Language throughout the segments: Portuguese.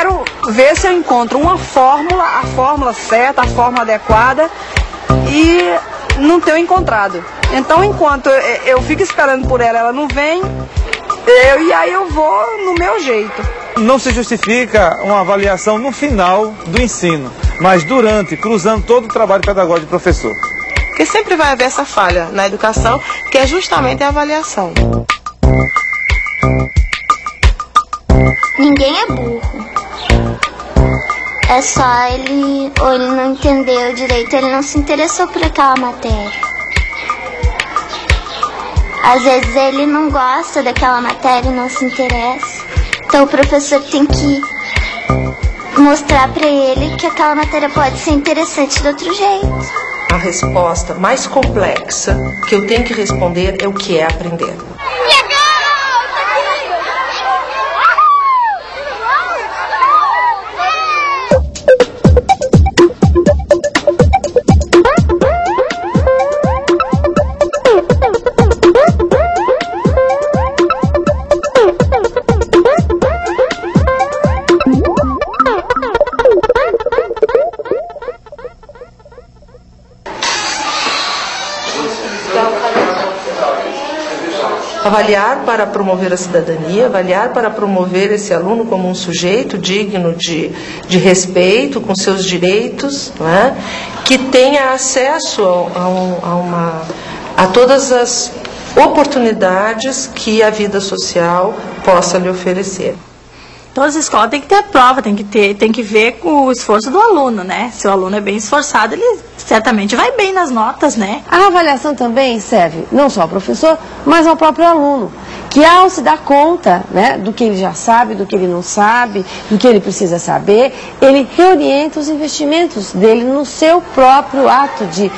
quero ver se eu encontro uma fórmula, a fórmula certa, a fórmula adequada, e não tenho encontrado. Então, enquanto eu fico esperando por ela, ela não vem, e aí eu vou no meu jeito. Não se justifica uma avaliação no final do ensino, mas durante, cruzando todo o trabalho pedagógico do professor. Porque sempre vai haver essa falha na educação, que é justamente a avaliação. Ninguém é burro. É só ele não entendeu direito, ele não se interessou por aquela matéria. Às vezes ele não gosta daquela matéria e não se interessa. Então o professor tem que mostrar para ele que aquela matéria pode ser interessante de outro jeito. A resposta mais complexa que eu tenho que responder é o que é aprender. Avaliar para promover a cidadania, avaliar para promover esse aluno como um sujeito digno de respeito, com seus direitos, não é? Que tenha acesso a todas as oportunidades que a vida social possa lhe oferecer. Todas as escolas têm que ter prova, tem que ver com o esforço do aluno, né? Se o aluno é bem esforçado, ele certamente vai bem nas notas, né? A avaliação também serve não só ao professor, mas ao próprio aluno, que ao se dar conta, né, do que ele já sabe, do que ele não sabe, do que ele precisa saber, ele reorienta os investimentos dele no seu próprio ato de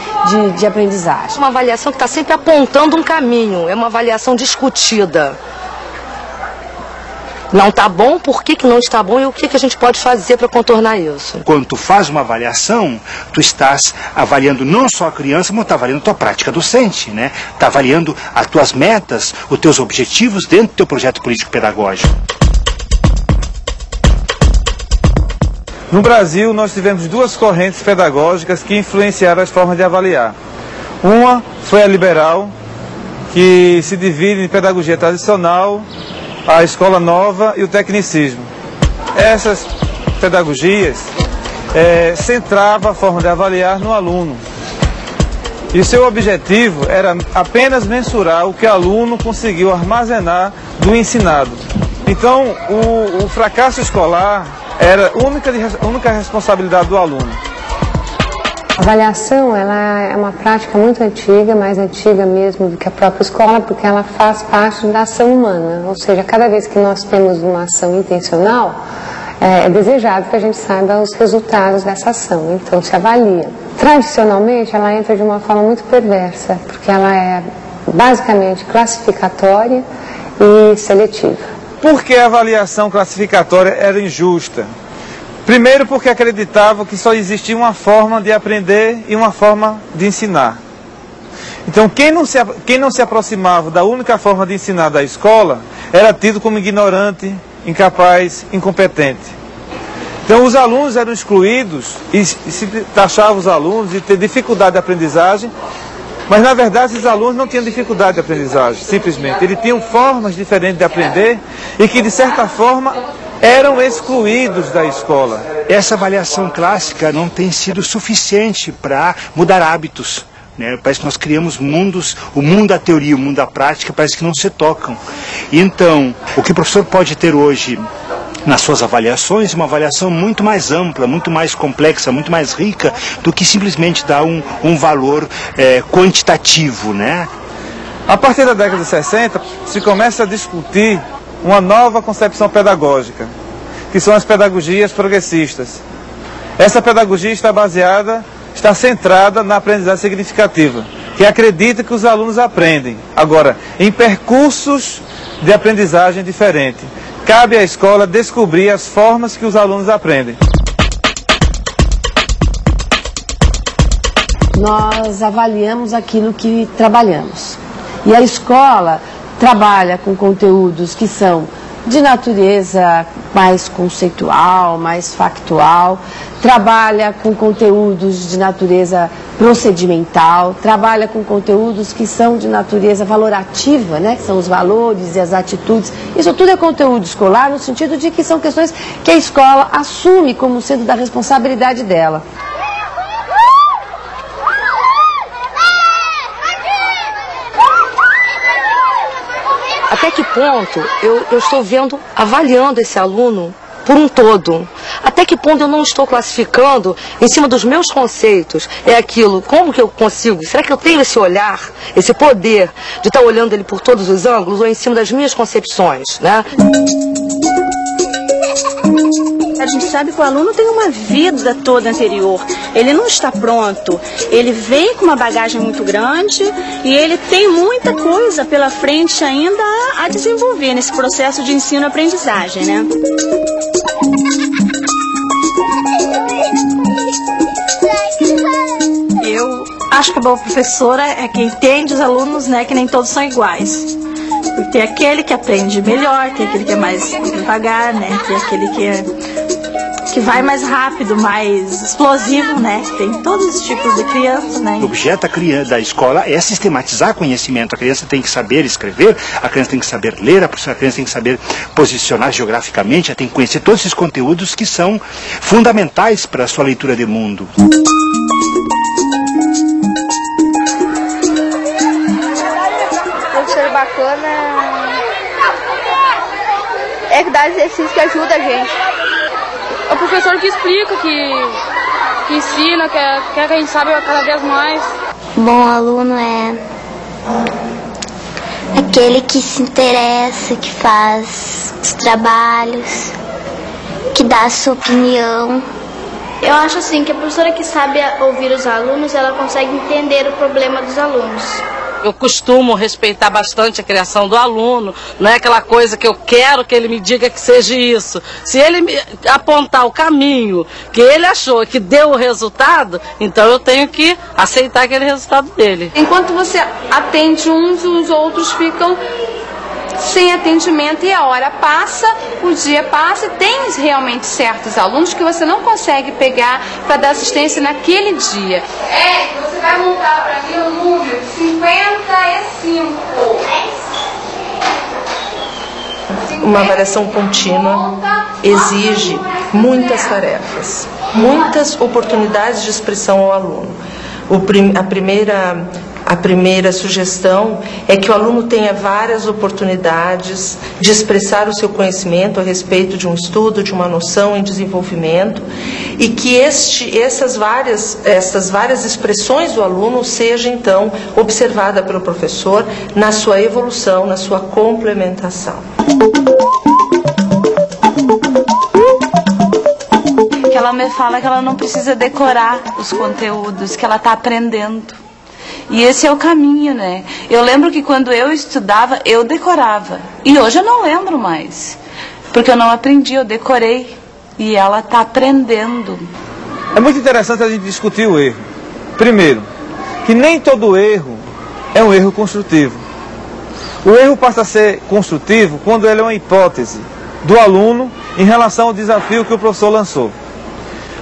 aprendizagem. Uma avaliação que está sempre apontando um caminho, é uma avaliação discutida. Não está bom, por que não está bom e o que a gente pode fazer para contornar isso? Quando tu faz uma avaliação, tu estás avaliando não só a criança, mas está avaliando a tua prática docente, né? Está avaliando as tuas metas, os teus objetivos dentro do teu projeto político-pedagógico. No Brasil, nós tivemos duas correntes pedagógicas que influenciaram as formas de avaliar. Uma foi a liberal, que se divide em pedagogia tradicional, a escola nova e o tecnicismo. Essas pedagogias centravam a forma de avaliar no aluno. E seu objetivo era apenas mensurar o que o aluno conseguiu armazenar do ensinado. Então, o fracasso escolar era única responsabilidade do aluno. A avaliação, ela é uma prática muito antiga, mais antiga mesmo do que a própria escola, porque ela faz parte da ação humana. Ou seja, cada vez que nós temos uma ação intencional, é desejado que a gente saiba os resultados dessa ação. Então, se avalia. Tradicionalmente, ela entra de uma forma muito perversa, porque ela é basicamente classificatória e seletiva. Por que a avaliação classificatória era injusta? Primeiro, porque acreditava que só existia uma forma de aprender e uma forma de ensinar. Então, quem não se aproximava da única forma de ensinar da escola era tido como ignorante, incapaz, incompetente. Então, os alunos eram excluídos e se taxava os alunos de ter dificuldade de aprendizagem, mas, na verdade, esses alunos não tinham dificuldade de aprendizagem, simplesmente. Eles tinham formas diferentes de aprender e que, de certa forma, eram excluídos da escola. Essa avaliação clássica não tem sido suficiente para mudar hábitos, né? Parece que nós criamos mundos, o mundo da teoria, o mundo da prática, parece que não se tocam. Então, o que o professor pode ter hoje nas suas avaliações é uma avaliação muito mais ampla, muito mais complexa, muito mais rica do que simplesmente dar um valor quantitativo, né? A partir da década de 60, se começa a discutir uma nova concepção pedagógica, que são as pedagogias progressistas. Essa pedagogia está centrada na aprendizagem significativa, que acredita que os alunos aprendem, agora, em percursos de aprendizagem diferentes. Cabe à escola descobrir as formas que os alunos aprendem. Nós avaliamos aquilo que trabalhamos. E a escola trabalha com conteúdos que são de natureza mais conceitual, mais factual, trabalha com conteúdos de natureza procedimental, trabalha com conteúdos que são de natureza valorativa, né, que são os valores e as atitudes. Isso tudo é conteúdo escolar no sentido de que são questões que a escola assume como sendo da responsabilidade dela. Até que ponto eu estou avaliando esse aluno por um todo? Até que ponto eu não estou classificando em cima dos meus conceitos? É aquilo, como que eu consigo? Será que eu tenho esse olhar, esse poder de estar olhando ele por todos os ângulos ou em cima das minhas concepções, né? A gente sabe que o aluno tem uma vida toda anterior, ele não está pronto, ele vem com uma bagagem muito grande e ele tem muita coisa pela frente ainda a desenvolver nesse processo de ensino-aprendizagem, né? Eu acho que a boa professora é quem entende os alunos, né, que nem todos são iguais. Porque tem aquele que aprende melhor, tem aquele que é mais devagar, né? Tem aquele que vai mais rápido, mais explosivo, né? Tem todos os tipos de crianças, né? O objeto da escola é sistematizar conhecimento. A criança tem que saber escrever, a criança tem que saber ler, a criança tem que saber posicionar geograficamente, ela tem que conhecer todos esses conteúdos que são fundamentais para a sua leitura de mundo. Ser bacana é que dá exercício que ajuda a gente. É o professor que explica, que ensina, quer que a gente saiba cada vez mais. Bom aluno é aquele que se interessa, que faz os trabalhos, que dá a sua opinião. Eu acho assim que a professora que sabe ouvir os alunos, ela consegue entender o problema dos alunos. Eu costumo respeitar bastante a criação do aluno, não é aquela coisa que eu quero que ele me diga que seja isso. Se ele me apontar o caminho que ele achou que deu o resultado, então eu tenho que aceitar aquele resultado dele. Enquanto você atende uns, os outros ficam sem atendimento e a hora passa, o dia passa, e tem realmente certos alunos que você não consegue pegar para dar assistência naquele dia. Você vai montar para mim o número 55. Uma avaliação contínua exige muitas tarefas, muitas oportunidades de expressão ao aluno. A primeira sugestão é que o aluno tenha várias oportunidades de expressar o seu conhecimento a respeito de um estudo, de uma noção em desenvolvimento, e que essas várias expressões do aluno seja então observada pelo professor na sua evolução, na sua complementação. Que ela me fala que ela não precisa decorar os conteúdos, que ela está aprendendo. E esse é o caminho, né? Eu lembro que quando eu estudava, eu decorava. E hoje eu não lembro mais. Porque eu não aprendi, eu decorei. E ela está aprendendo. É muito interessante a gente discutir o erro. Primeiro, que nem todo erro é um erro construtivo. O erro passa a ser construtivo quando ele é uma hipótese do aluno em relação ao desafio que o professor lançou.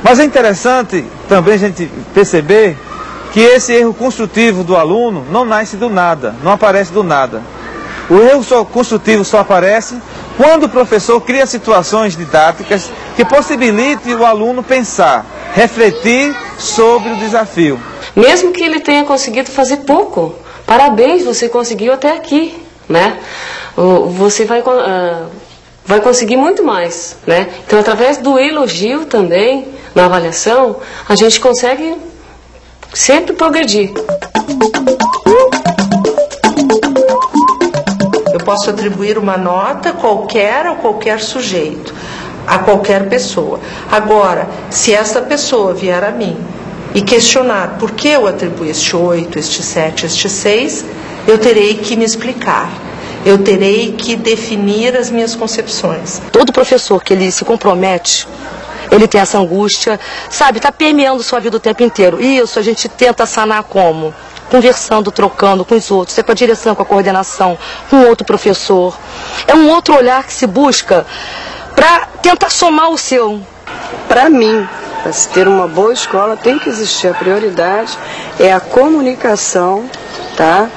Mas é interessante também a gente perceber que esse erro construtivo do aluno não nasce do nada, não aparece do nada. O erro construtivo só aparece quando o professor cria situações didáticas que possibilitem o aluno pensar, refletir sobre o desafio. Mesmo que ele tenha conseguido fazer pouco, parabéns, você conseguiu até aqui, né? Você vai conseguir muito mais, né? Então, através do elogio também, na avaliação, a gente consegue sempre progredir. Eu posso atribuir uma nota qualquer a qualquer sujeito, a qualquer pessoa. Agora, se essa pessoa vier a mim e questionar por que eu atribuo este 8, este 7, este 6, eu terei que me explicar. Eu terei que definir as minhas concepções. Todo professor que ele se compromete, ele tem essa angústia, sabe, está permeando sua vida o tempo inteiro. Isso a gente tenta sanar como? conversando, trocando com os outros, é com a direção, com a coordenação, com outro professor. É um outro olhar que se busca para tentar somar o seu. Para mim, para se ter uma boa escola, tem que existir a prioridade, é a comunicação, tá?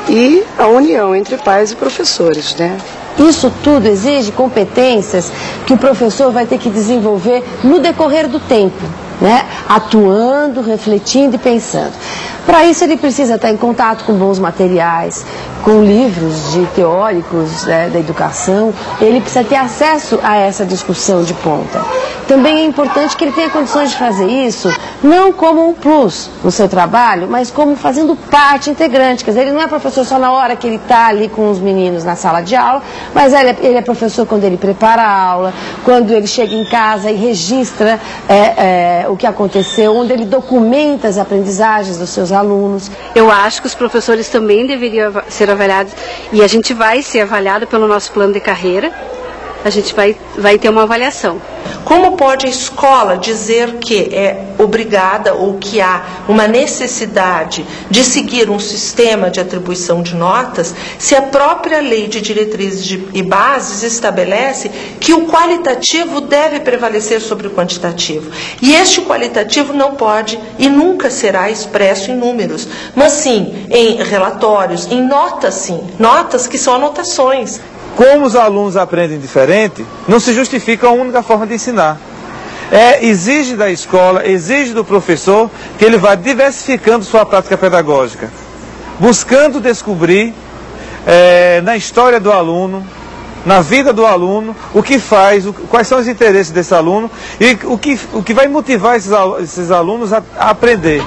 E a união entre pais e professores, né? Isso tudo exige competências que o professor vai ter que desenvolver no decorrer do tempo, né? Atuando, refletindo e pensando. Para isso ele precisa estar em contato com bons materiais, com livros de teóricos, né, da educação. Ele precisa ter acesso a essa discussão de ponta. Também é importante que ele tenha condições de fazer isso, não como um plus no seu trabalho, mas como fazendo parte integrante. Quer dizer, ele não é professor só na hora que ele está ali com os meninos na sala de aula, mas ele é professor quando ele prepara a aula, quando ele chega em casa e registra o que aconteceu, onde ele documenta as aprendizagens dos seus alunos. Eu acho que os professores também deveriam ser avaliados, e a gente vai ser avaliado pelo nosso plano de carreira. A gente vai ter uma avaliação. Como pode a escola dizer que é obrigada ou que há uma necessidade de seguir um sistema de atribuição de notas se a própria lei de diretrizes e bases estabelece que o qualitativo deve prevalecer sobre o quantitativo? E este qualitativo não pode e nunca será expresso em números, mas sim em relatórios, em notas sim, notas que são anotações. Como os alunos aprendem diferente, não se justifica a única forma de ensinar. Exige da escola, exige do professor que ele vá diversificando sua prática pedagógica, buscando descobrir na história do aluno, na vida do aluno, o que faz, quais são os interesses desse aluno e o que vai motivar esses alunos a aprender.